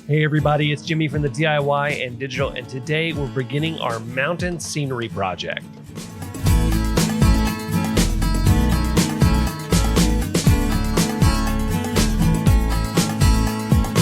Hey everybody, it's Jimmy from the DIY and Digital, and today we're beginning our mountain scenery project.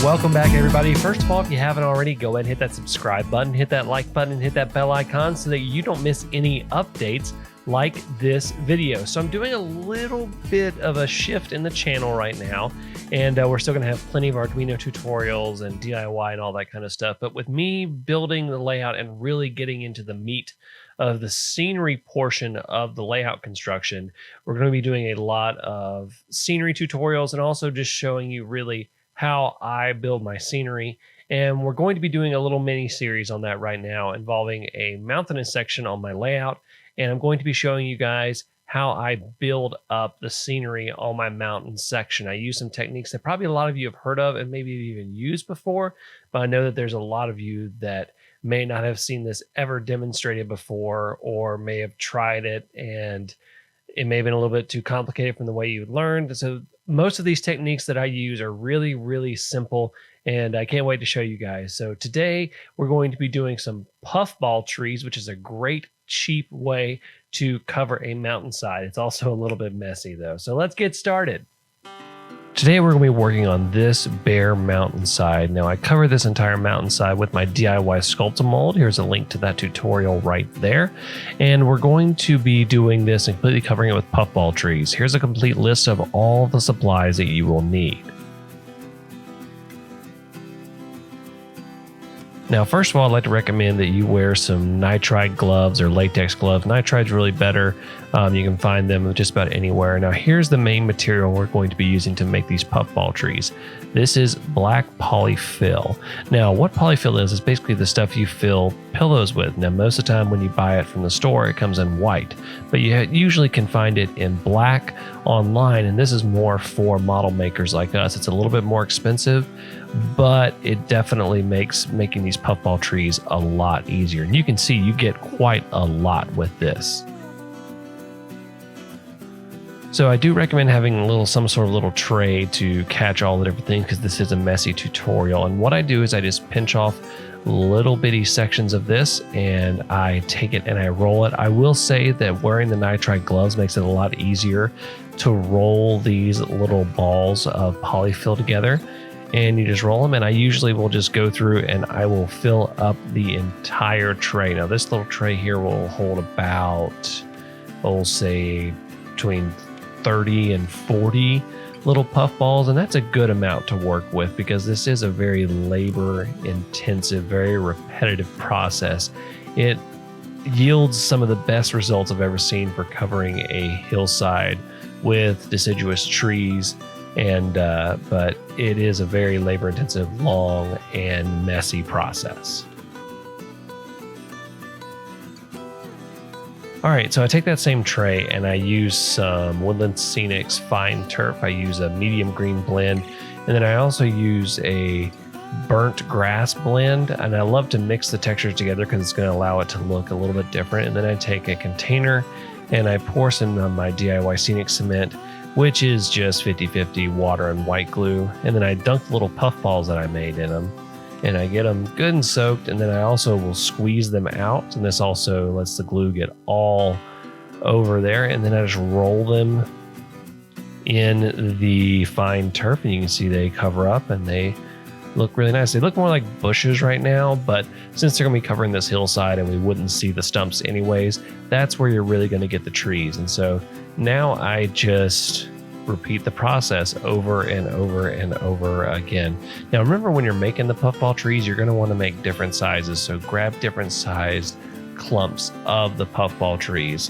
Welcome back everybody. First of all, if you haven't already, go ahead and hit that subscribe button, hit that like button, and hit that bell icon so that you don't miss any updates like this video. So I'm doing a little bit of a shift in the channel right now, and we're still gonna have plenty of Arduino tutorials and DIY and all that kind of stuff. But with me building the layout and really getting into the meat of the scenery portion of the layout construction, we're gonna be doing a lot of scenery tutorials and also just showing you really how I build my scenery. And we're going to be doing a little mini series on that right now involving a mountainous section on my layout. And I'm going to be showing you guys how I build up the scenery on my mountain section. I use some techniques that probably a lot of you have heard of and maybe even used before, but I know that there's a lot of you that may not have seen this ever demonstrated before, or may have tried it and it may have been a little bit too complicated from the way you learned. So most of these techniques that I use are really, really simple, and I can't wait to show you guys. So today we're going to be doing some puffball trees, which is a great, cheap way to cover a mountainside. It's also a little bit messy though. So let's get started. Today we're going to be working on this bare mountainside. Now I cover this entire mountainside with my DIY Sculpt-A-Mold. Here's a link to that tutorial right there. And we're going to be doing this and completely covering it with puffball trees. Here's a complete list of all the supplies that you will need. Now, first of all, I'd like to recommend that you wear some nitride gloves or latex gloves. Nitride's really better. You can find them just about anywhere. Now, here's the main material we're going to be using to make these puffball trees. This is black polyfill. Now, what polyfill is basically the stuff you fill pillows with. Now, most of the time when you buy it from the store, it comes in white, but you usually can find it in black online, and this is more for model makers like us. It's a little bit more expensive, but it definitely makes making these puffball trees a lot easier. And you can see you get quite a lot with this. So I do recommend having some sort of little tray to catch all the different things, because this is a messy tutorial. And what I do is I just pinch off little bitty sections of this and I take it and I roll it. I will say that wearing the nitride gloves makes it a lot easier to roll these little balls of polyfill together. And you just roll them, and I usually will just go through and I will fill up the entire tray. Now this little tray here will hold about, we'll say between 30 and 40 little puff balls, and that's a good amount to work with because this is a very labor intensive, very repetitive process. It yields some of the best results I've ever seen for covering a hillside with deciduous trees. And but it is a very labor intensive, long and messy process. All right, so I take that same tray and I use some Woodland Scenics fine turf. I use a medium green blend, and then I also use a burnt grass blend, and I love to mix the textures together because it's going to allow it to look a little bit different. And then I take a container and I pour some of my DIY Scenic cement, which is just 50-50 water and white glue. And then I dunk the little puff balls that I made in them, and I get them good and soaked. And then I also will squeeze them out, and this also lets the glue get all over there. And then I just roll them in the fine turf, and you can see they cover up and they look really nice. They look more like bushes right now, but since they're gonna be covering this hillside and we wouldn't see the stumps anyways, that's where you're really gonna get the trees. And so now I just repeat the process over and over and over again. Now remember, when you're making the puffball trees, you're gonna wanna make different sizes. So grab different sized clumps of the puffball trees.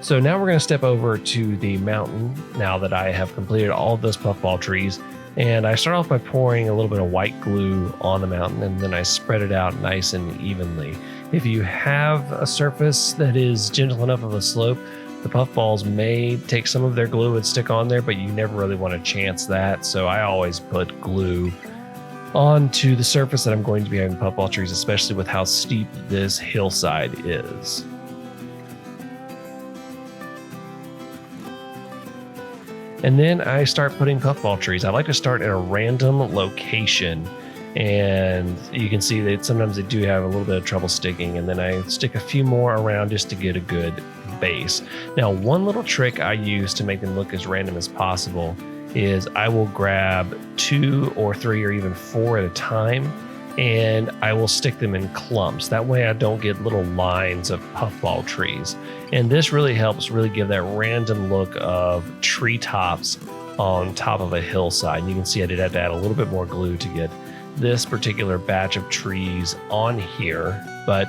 So now we're gonna step over to the mountain now that I have completed all of those puffball trees. And I start off by pouring a little bit of white glue on the mountain, and then I spread it out nice and evenly. If you have a surface that is gentle enough of a slope, the puffballs may take some of their glue and stick on there, but you never really want to chance that. So I always put glue onto the surface that I'm going to be having puffball trees, especially with how steep this hillside is. And then I start putting puffball trees. I like to start in a random location And you can see that sometimes they do have a little bit of trouble sticking, and then I stick a few more around just to get a good base. Now, one little trick I use to make them look as random as possible is I will grab 2 or 3 or even 4 at a time, and I will stick them in clumps. That way I don't get little lines of puffball trees. And this really helps give that random look of treetops on top of a hillside. And you can see I did have to add a little bit more glue to get this particular batch of trees on here. But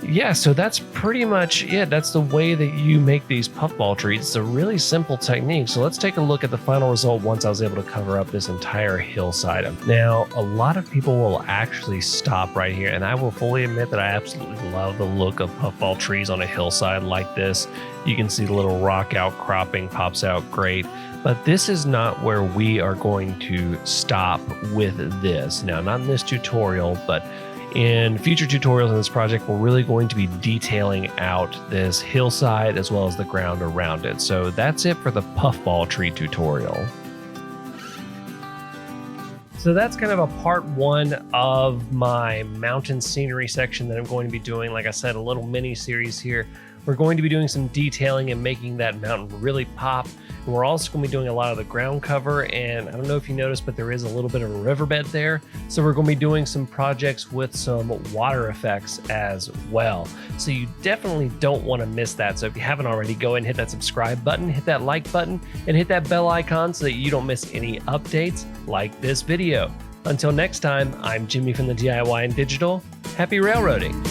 yeah, so that's pretty much it. That's the way that you make these puffball trees. It's a really simple technique. So let's take a look at the final result once I was able to cover up this entire hillside. Now, a lot of people will actually stop right here, and I will fully admit that I absolutely love the look of puffball trees on a hillside like this. You can see the little rock outcropping pops out great. But this is not where we are going to stop with this. Now, not in this tutorial, but in future tutorials in this project, we're really going to be detailing out this hillside as well as the ground around it. So that's it for the puffball tree tutorial. So that's kind of a part 1 of my mountain scenery section that I'm going to be doing. Like I said, a little mini series here. We're going to be doing some detailing and making that mountain really pop. And we're also going to be doing a lot of the ground cover. And I don't know if you noticed, but there is a little bit of a riverbed there. So we're going to be doing some projects with some water effects as well. So you definitely don't want to miss that. So if you haven't already, go ahead and hit that subscribe button, hit that like button, and hit that bell icon so that you don't miss any updates like this video. Until next time, I'm Jimmy from the DIY and Digital. Happy railroading.